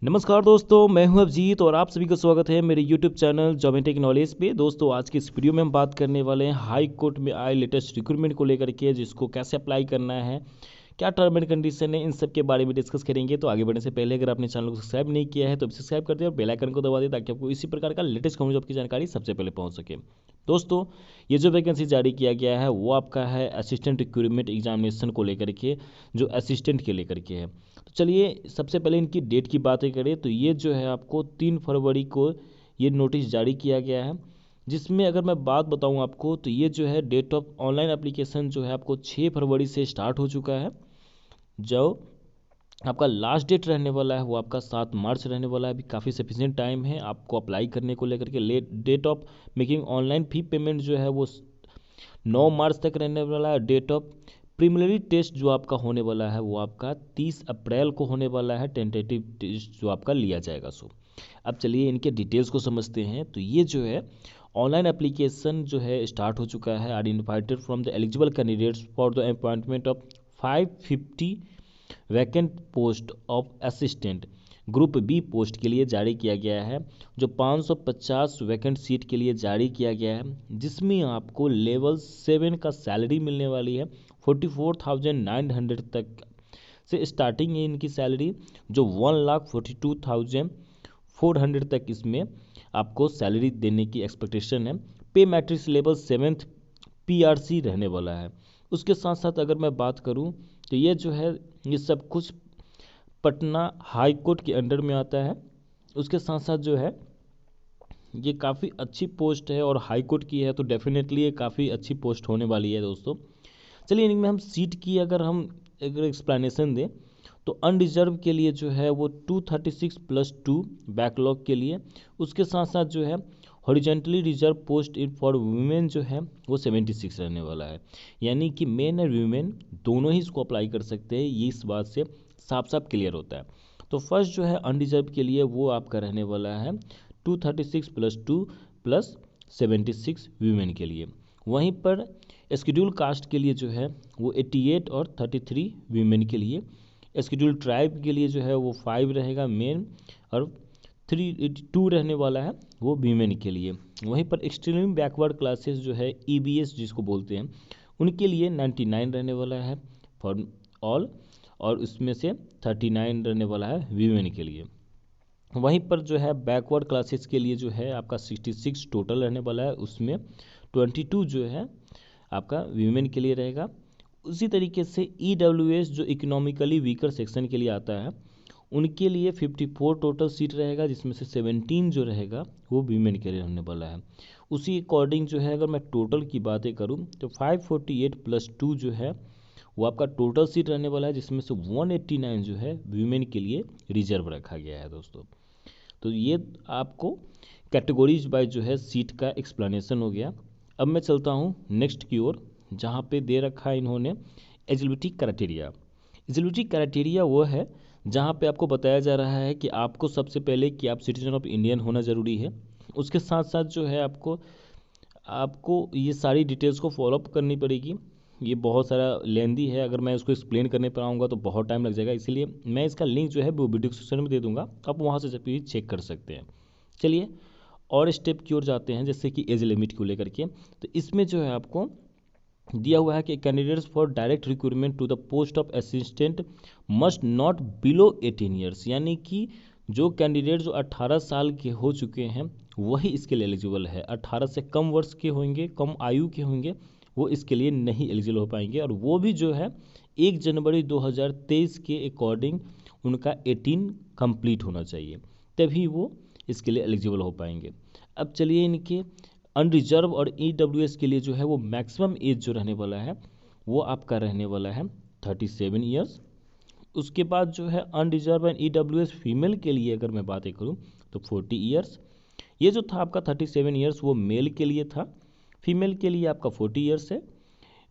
नमस्कार दोस्तों, मैं हूं अभिजीत और आप सभी का स्वागत है मेरे YouTube channel job and tech knowledge पे। दोस्तों, आज की इस वीडियो में हम बात करने वाले हैं हाई कोर्ट में आए लेटेस्ट रिक्रूटमेंट को लेकर के, जिसको कैसे अप्लाई करना है, क्या टर्म एंड कंडीशन है, इन सब के बारे में डिस्कस करेंगे। तो आगे बढ़ने से पहले अगर आपने चैनल को सब्सक्राइब नहीं किया है तो सब्सक्राइब कर दें और बेल आइकन को दबा दें ताकि आपको इसी प्रकार का लेटेस्ट गवर्नमेंट जॉब की जानकारी सबसे पहले पहुंच सके। दोस्तों, ये जो वैकेंसी जारी किया गया है वो आपका है असिस्टेंट रिक्रूटमेंट एग्जामिनेशन को लेकर के, जो असिस्टेंट के लेकर के है। तो चलिए सबसे पहले इनकी डेट की बातें करें तो ये जो है आपको 3 फरवरी को ये नोटिस जारी किया गया है, जिसमें अगर मैं बात बताऊं आपको तो ये जो है डेट ऑफ ऑनलाइन एप्लीकेशन जो है आपको 6 फरवरी से स्टार्ट हो चुका है। जो आपका लास्ट डेट रहने वाला है वो आपका 7 मार्च रहने वाला है। अभी काफ़ी सफिशिएंट टाइम है आपको अप्लाई करने को लेकर के। Late date of making online fee payment जो है वो 9 मार्च तक रहने वाला है। डेट ऑफ प्रीलिमिनरी टेस्ट जो आपका होने वाला है वो आपका 30 अप्रैल को होने वाला है। टेंटेटिव टेस्ट जो आपका लिया जाएगा। अब चलिए इनके डिटेल्स को समझते हैं। तो ये जो है ऑनलाइन एप्लीकेशन जो है स्टार्ट हो चुका है। Are invited from the eligible candidates for the appointment of 550 vacant post of assistant group B post के लिए जारी किया गया है, जो 550 वैकेंट सीट के लिए जारी किया गया है, जिसमें आपको लेवल 7 का सैलरी मिलने वाली है। 44,900 तक से स्टार्टिंग है इनकी सैलरी, जो 1,42,400 तक इसमें आपको सैलरी देने की एक्सपेक्टेशन है। पे मैट्रिक्स लेवल 7th PRC रहने वाला है। उसके साथ साथ अगर मैं बात करूं तो ये जो है ये सब कुछ पटना हाई कोर्ट के अंडर में आता है। उसके साथ साथ जो है ये काफ़ी अच्छी पोस्ट है और हाई कोर्ट की है, तो डेफिनेटली ये काफ़ी अच्छी पोस्ट होने वाली है दोस्तों। चलिए इनमें हम सीट की अगर एक्सप्लेनेशन दें तो अनरिजर्व के लिए जो है वो 236+2 बैकलॉग के लिए। उसके साथ साथ जो है horizontally reserve post in for women जो है वो 76 रहने वाला है। यानी कि मेन और वुमेन दोनों ही इसको अप्लाई कर सकते हैं, ये इस बात से साफ साफ क्लियर होता है। तो फर्स्ट जो है अनरिजर्व के लिए वो आपका रहने वाला है 236+2 प्लस 76 वीमेन के लिए। वहीं पर स्केड्यूल कास्ट के लिए जो है वो 88 और 33 वीमेन के लिए। स्केड्यूल ट्राइब के लिए जो है वो 5 रहेगा मेन और 2 रहने वाला है वो वीमेन के लिए। वहीं पर एक्सट्रीम बैकवर्ड क्लासेस जो है EBS जिसको बोलते हैं उनके लिए 99 रहने वाला है फॉर ऑल, और उसमें से 39 रहने वाला है वीमेन के लिए। वहीं पर जो है बैकवर्ड क्लासेस के लिए जो है आपका 66 टोटल रहने वाला है, उसमें 22 जो है आपका वीमेन के लिए रहेगा। उसी तरीके से EWS जो इकोनॉमिकली वीकर सेक्शन के लिए आता है उनके लिए 54 टोटल सीट रहेगा, जिसमें से 17 जो रहेगा वो वीमेन के लिए रहने वाला है। उसी अकॉर्डिंग जो है अगर मैं टोटल की बातें करूं तो 548+2 जो है वो आपका टोटल सीट रहने वाला है, जिसमें से 189 जो है वीमेन के लिए रिजर्व रखा गया है दोस्तों। तो ये आपको कैटेगरीज बाय जो है सीट का एक्सप्लेनेशन हो गया। अब मैं चलता हूँ नेक्स्ट की ओर, जहाँ पे दे रखा है इन्होंने एलिजिबिलिटी क्राइटेरिया। एलिजिबिलिटी क्राइटेरिया वो है जहाँ पे आपको बताया जा रहा है कि आपको सबसे पहले कि आप सिटीजन ऑफ इंडियन होना ज़रूरी है। उसके साथ साथ जो है आपको आपको ये सारी डिटेल्स को फॉलोअप करनी पड़ेगी। ये बहुत सारा लेंदी है, अगर मैं इसको एक्सप्लेन करने पर आऊँगा तो बहुत टाइम लग जाएगा, इसलिए मैं इसका लिंक जो है वो वीडियो डिस्क्रिप्शन में दे दूँगा, आप वहाँ से भी चेक कर सकते हैं। चलिए और स्टेप की ओर जाते हैं, जैसे कि एज लिमिट को लेकर के। तो इसमें जो है आपको दिया हुआ है कि candidates for direct recruitment to the post of assistant must not below 18 years, यानी कि जो कैंडिडेट जो 18 साल के हो चुके हैं वही इसके लिए एलिजिबल है। 18 से कम वर्ष के होंगे, कम आयु के होंगे, वो इसके लिए नहीं एलिजिबल हो पाएंगे, और वो भी जो है 1 जनवरी 2023 के अकॉर्डिंग उनका 18 कंप्लीट होना चाहिए, तभी वो इसके लिए एलिजिबल हो पाएंगे। अब चलिए इनके अनरिजर्व और EWS के लिए जो है वो मैक्सिमम एज जो रहने वाला है वो आपका रहने वाला है 37 ईयर्स। उसके बाद जो है अनरिजर्व एंड EWS फीमेल के लिए अगर मैं बातें करूं तो 40 ईयर्स। ये जो था आपका 37 ईयर्स वो मेल के लिए था, फीमेल के लिए आपका 40 ईयर्स है।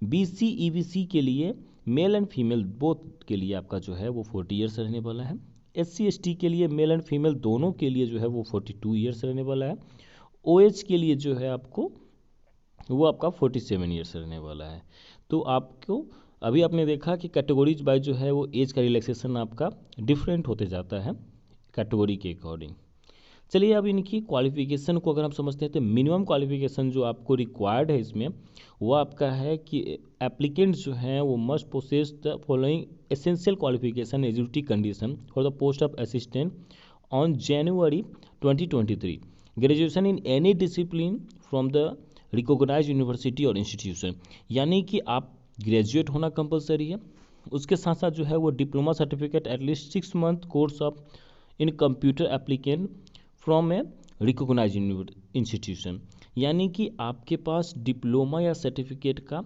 BC EBC के लिए मेल एंड फीमेल बोथ के लिए आपका जो है वो 40 ईयर्स रहने वाला है। SC ST के लिए मेल एंड फीमेल दोनों के लिए जो है वो 42 ईयर्स रहने वाला है। OH के लिए जो है आपको वो आपका 47 ईयर्स रहने वाला है। तो आपको अभी आपने देखा कि कैटेगरीज बाय जो है वो एज का रिलैक्सेशन आपका डिफरेंट होते जाता है कैटेगरी के अकॉर्डिंग। चलिए अब इनकी क्वालिफिकेशन को अगर हम समझते हैं तो मिनिमम क्वालिफिकेशन जो आपको रिक्वायर्ड है इसमें वो आपका है कि एप्लीकेंट जो हैं वो must possess the following essential qualification eligibility condition for the post of assistant on January 2023, graduation in any discipline from the recognised university और इंस्टीट्यूशन, यानी कि आप ग्रेजुएट होना कंपलसरी है, उसके साथ साथ जो है वो diploma certificate at least 6 month course of in computer applicant from a recognise institution, यानी कि आपके पास डिप्लोमा या सर्टिफिकेट का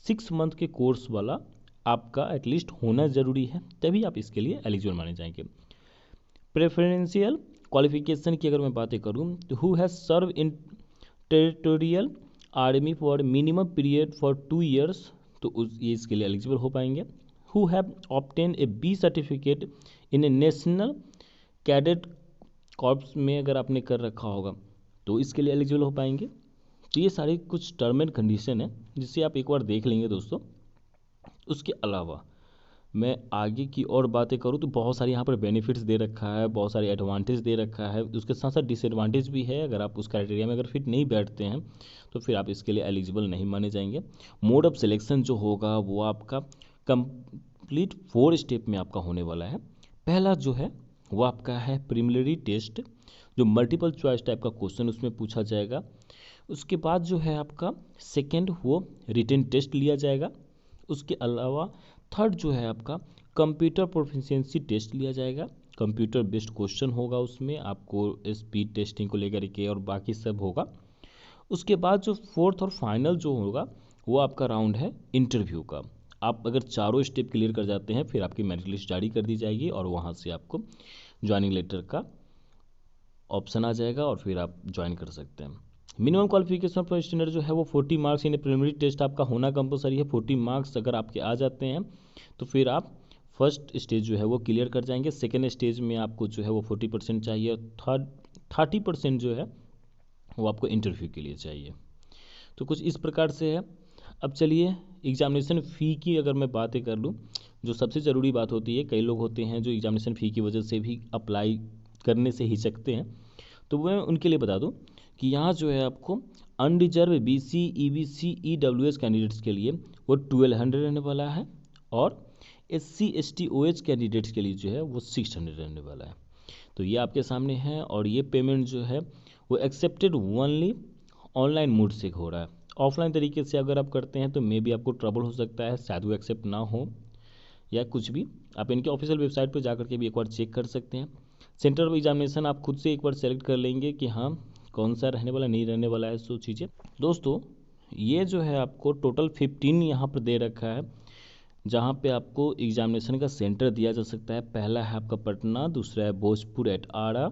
6 मंथ के कोर्स वाला आपका एटलीस्ट होना ज़रूरी है, तभी आप इसके लिए एलिजिबल माने जाएंगे। प्रेफरेंशियल क्वालिफिकेशन की अगर मैं बातें करूं तो who has serve in territorial army for minimum period for 2 years, तो ये इसके लिए एलिजिबल हो पाएंगे। Who have obtain a B certificate in a national cadet corps में अगर आपने कर रखा होगा तो इसके लिए एलिजिबल हो पाएंगे। तो ये सारे कुछ टर्म एंड कंडीशन है जिसे आप एक बार देख लेंगे दोस्तों। उसके अलावा मैं आगे की और बातें करूँ तो बहुत सारी यहाँ पर बेनिफिट्स दे रखा है, बहुत सारे एडवांटेज दे रखा है, उसके साथ साथ डिसएडवांटेज भी है। अगर आप उस क्राइटेरिया में अगर फिट नहीं बैठते हैं तो फिर आप इसके लिए एलिजिबल नहीं माने जाएंगे। मोड ऑफ सिलेक्शन जो होगा वो आपका कंप्लीट 4 स्टेप में आपका होने वाला है। पहला जो है वो आपका है प्रीलिमिनरी टेस्ट, जो मल्टीपल चॉइस टाइप का क्वेश्चन उसमें पूछा जाएगा। उसके बाद जो है आपका सेकंड वो रिटन टेस्ट लिया जाएगा। उसके अलावा थर्ड जो है आपका कंप्यूटर प्रोफिशिएंसी टेस्ट लिया जाएगा। कंप्यूटर बेस्ड क्वेश्चन होगा, उसमें आपको स्पीड टेस्टिंग को लेकर के और बाकी सब होगा। उसके बाद जो फोर्थ और फाइनल जो होगा वो आपका राउंड है इंटरव्यू का। आप अगर चारों स्टेप क्लियर कर जाते हैं फिर आपकी मेरिट लिस्ट जारी कर दी जाएगी और वहाँ से आपको ज्वाइनिंग लेटर का ऑप्शन आ जाएगा और फिर आप ज्वाइन कर सकते हैं। मिनिमम क्वालिफिकेशन फॉर स्टैंडर्ड जो है वो 40 मार्क्स इन प्रिलिमिनरी टेस्ट आपका होना कंपलसरी है। 40 मार्क्स अगर आपके आ जाते हैं तो फिर आप फर्स्ट स्टेज जो है वो क्लियर कर जाएंगे। सेकेंड स्टेज में आपको जो है वो 40% चाहिए और 30% जो है वो आपको इंटरव्यू के लिए चाहिए। तो कुछ इस प्रकार से है। अब चलिए एग्जामिनेशन फ़ी की अगर मैं बातें कर लूँ, जो सबसे ज़रूरी बात होती है, कई लोग होते हैं जो एग्जामिनेशन फ़ी की वजह से भी अप्लाई करने से हिचकते हैं, तो मैं उनके लिए बता दूं कि यहाँ जो है आपको unreserve BC EBC EWS candidates के लिए वो 1200 रहने वाला है और SC ST OH कैंडिडेट्स के लिए जो है वो 600 रहने वाला है। तो ये आपके सामने है और ये पेमेंट जो है वो एक्सेप्टेड ओनली ऑनलाइन मोड से हो रहा है। ऑफलाइन तरीके से अगर आप करते हैं तो मे बी आपको ट्रबल हो सकता है, शायद वो एक्सेप्ट ना हो या कुछ भी। आप इनके ऑफिशियल वेबसाइट पर जा करके भी एक बार चेक कर सकते हैं। सेंटर ऑफ एग्जामिनेशन आप खुद से एक बार सेलेक्ट कर लेंगे कि हाँ कौन सा रहने वाला नहीं रहने वाला है, सो चीज़ें। दोस्तों ये जो है आपको टोटल 15 यहाँ पर दे रखा है जहाँ पे आपको एग्जामिनेशन का सेंटर दिया जा सकता है। पहला है आपका पटना, दूसरा है Bhojpur at Arrah,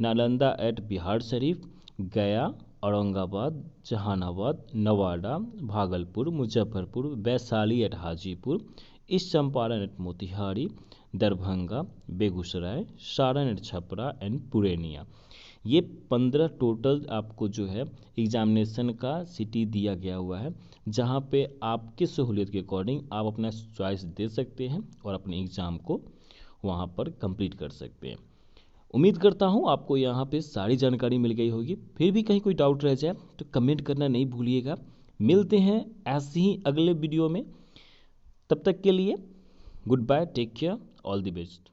Nalanda at Bihar Sharif, Gaya, Aurangabad, Jehanabad, Nawada, Bhagalpur, Muzaffarpur, Vaishali at Hajipur, east Champaran at Motihari, Darbhanga, Begusarai, Saran at Chapra and Purnia. ये 15 टोटल आपको जो है एग्जामिनेशन का सिटी दिया गया हुआ है, जहाँ पे आपकी सहूलियत के अकॉर्डिंग आप अपना चॉइस दे सकते हैं और अपने एग्ज़ाम को वहाँ पर कंप्लीट कर सकते हैं। उम्मीद करता हूँ आपको यहाँ पे सारी जानकारी मिल गई होगी। फिर भी कहीं कोई डाउट रह जाए तो कमेंट करना नहीं भूलिएगा। मिलते हैं ऐसे ही अगले वीडियो में, तब तक के लिए goodbye, take care, all the best.